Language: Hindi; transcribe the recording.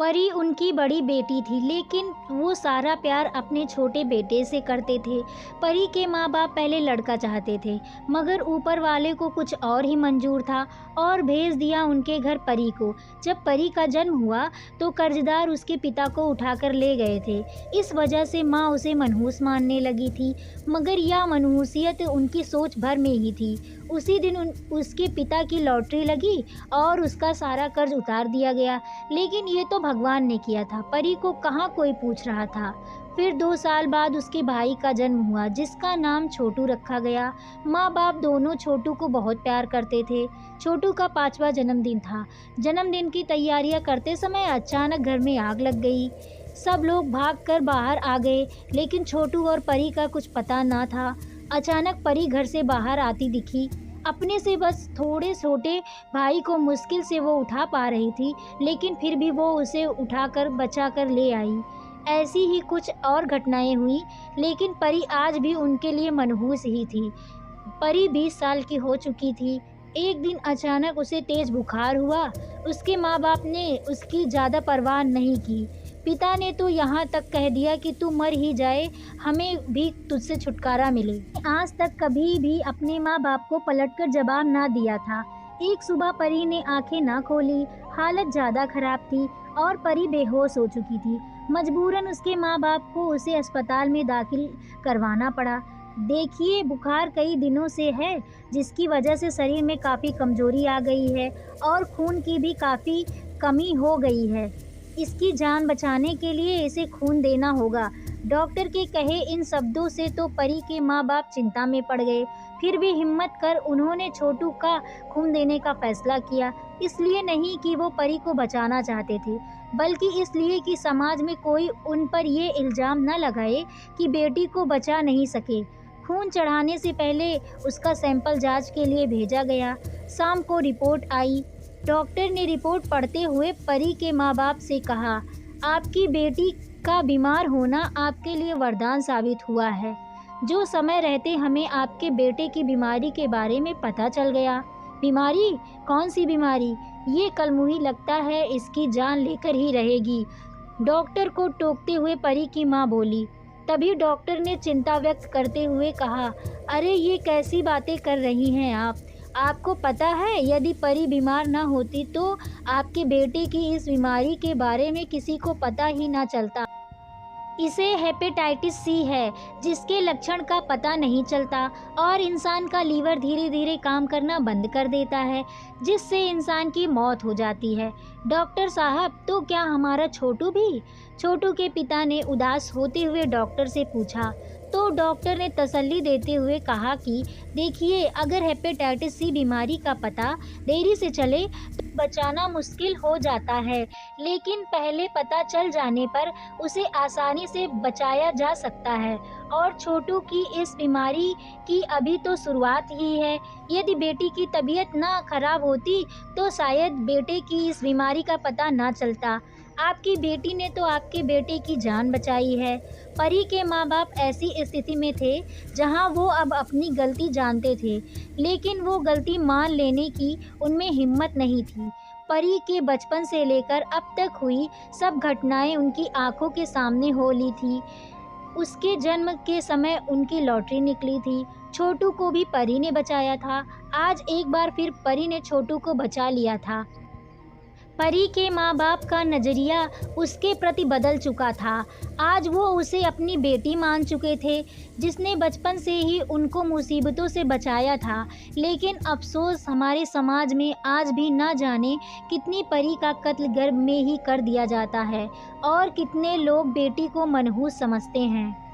परी उनकी बड़ी बेटी थी, लेकिन वो सारा प्यार अपने छोटे बेटे से करते थे। परी के माँ-बाप पहले लड़का चाहते थे, मगर ऊपर वाले को कुछ और ही मंजूर था और भेज दिया उनके घर परी को। जब परी का जन्म हुआ, तो कर्जदार उसके पिता को उठाकर ले गए थे। इस वजह से माँ उसे मनहूस मानने लगी थी, मगर यह मनहूसियत उनकी सोच भर में ही थी। उसी दिन उसके पिता की लॉटरी लगी और उसका सारा कर्ज उतार दिया गया। लेकिन ये तो भगवान ने किया था, परी को कहाँ कोई पूछ रहा था। फिर 2 साल बाद उसके भाई का जन्म हुआ, जिसका नाम छोटू रखा गया। माँ बाप दोनों छोटू को बहुत प्यार करते थे। छोटू का 5वां जन्मदिन था। जन्मदिन की तैयारियां करते समय अचानक घर में आग लग गई। सब लोग भागकर बाहर आ गए, लेकिन छोटू और परी का कुछ पता ना था। अचानक परी घर से बाहर आती दिखी। अपने से बस थोड़े छोटे भाई को मुश्किल से वो उठा पा रही थी, लेकिन फिर भी वो उसे उठाकर बचाकर ले आई। ऐसी ही कुछ और घटनाएं हुई, लेकिन परी आज भी उनके लिए मनहूस ही थी। परी 20 साल की हो चुकी थी। एक दिन अचानक उसे तेज बुखार हुआ। उसके माँ बाप ने उसकी ज़्यादा परवाह नहीं की। पिता ने तो यहाँ तक कह दिया कि तू मर ही जाए, हमें भी तुझसे छुटकारा मिले। आज तक कभी भी अपने माँ बाप को पलटकर जवाब ना दिया था। एक सुबह परी ने आंखें ना खोली। हालत ज़्यादा खराब थी और परी बेहोश हो चुकी थी। मजबूरन उसके माँ बाप को उसे अस्पताल में दाखिल करवाना पड़ा। देखिए, बुखार कई दिनों से है, जिसकी वजह से शरीर में काफ़ी कमजोरी आ गई है और खून की भी काफ़ी कमी हो गई है। इसकी जान बचाने के लिए इसे खून देना होगा। डॉक्टर के कहे इन शब्दों से तो परी के माँ बाप चिंता में पड़ गए। फिर भी हिम्मत कर उन्होंने छोटू का खून देने का फैसला किया। इसलिए नहीं कि वो परी को बचाना चाहते थे, बल्कि इसलिए कि समाज में कोई उन पर ये इल्ज़ाम न लगाए कि बेटी को बचा नहीं सके। खून चढ़ाने से पहले उसका सैंपल जांच के लिए भेजा गया। शाम को रिपोर्ट आई। डॉक्टर ने रिपोर्ट पढ़ते हुए परी के माँ बाप से कहा, आपकी बेटी का बीमार होना आपके लिए वरदान साबित हुआ है। जो समय रहते हमें आपके बेटे की बीमारी के बारे में पता चल गया। बीमारी? कौन सी बीमारी? ये कलमुही लगता है इसकी जान लेकर ही रहेगी। डॉक्टर को टोकते हुए परी की माँ बोली। तभी डॉक्टर ने चिंता व्यक्त करते हुए कहा, अरे ये कैसी बातें कर रही हैं आप? आपको पता है, यदि परी बीमार ना होती तो आपके बेटे की इस बीमारी के बारे में किसी को पता ही ना चलता। इसे हेपेटाइटिस सी है, जिसके लक्षण का पता नहीं चलता और इंसान का लीवर धीरे धीरे काम करना बंद कर देता है, जिससे इंसान की मौत हो जाती है। डॉक्टर साहब, तो क्या हमारा छोटू भी? छोटू के पिता ने उदास होते हुए डॉक्टर से पूछा। तो डॉक्टर ने तसल्ली देते हुए कहा कि देखिए, अगर हेपेटाइटिस सी बीमारी का पता देरी से चले तो बचाना मुश्किल हो जाता है, लेकिन पहले पता चल जाने पर उसे आसानी से बचाया जा सकता है। और छोटू की इस बीमारी की अभी तो शुरुआत ही है। यदि बेटी की तबीयत ना खराब होती तो शायद बेटे की इस बीमारी का पता ना चलता। आपकी बेटी ने तो आपके बेटे की जान बचाई है। परी के माँ बाप ऐसी स्थिति में थे जहां वो अब अपनी गलती जानते थे, लेकिन वो गलती मान लेने की उनमें हिम्मत नहीं थी। परी के बचपन से लेकर अब तक हुई सब घटनाएं उनकी आंखों के सामने हो ली थी। उसके जन्म के समय उनकी लॉटरी निकली थी। छोटू को भी परी ने बचाया था। आज एक बार फिर परी ने छोटू को बचा लिया था। परी के माँ बाप का नज़रिया उसके प्रति बदल चुका था। आज वो उसे अपनी बेटी मान चुके थे, जिसने बचपन से ही उनको मुसीबतों से बचाया था। लेकिन अफसोस, हमारे समाज में आज भी ना जाने कितनी परी का कत्ल गर्भ में ही कर दिया जाता है और कितने लोग बेटी को मनहूस समझते हैं।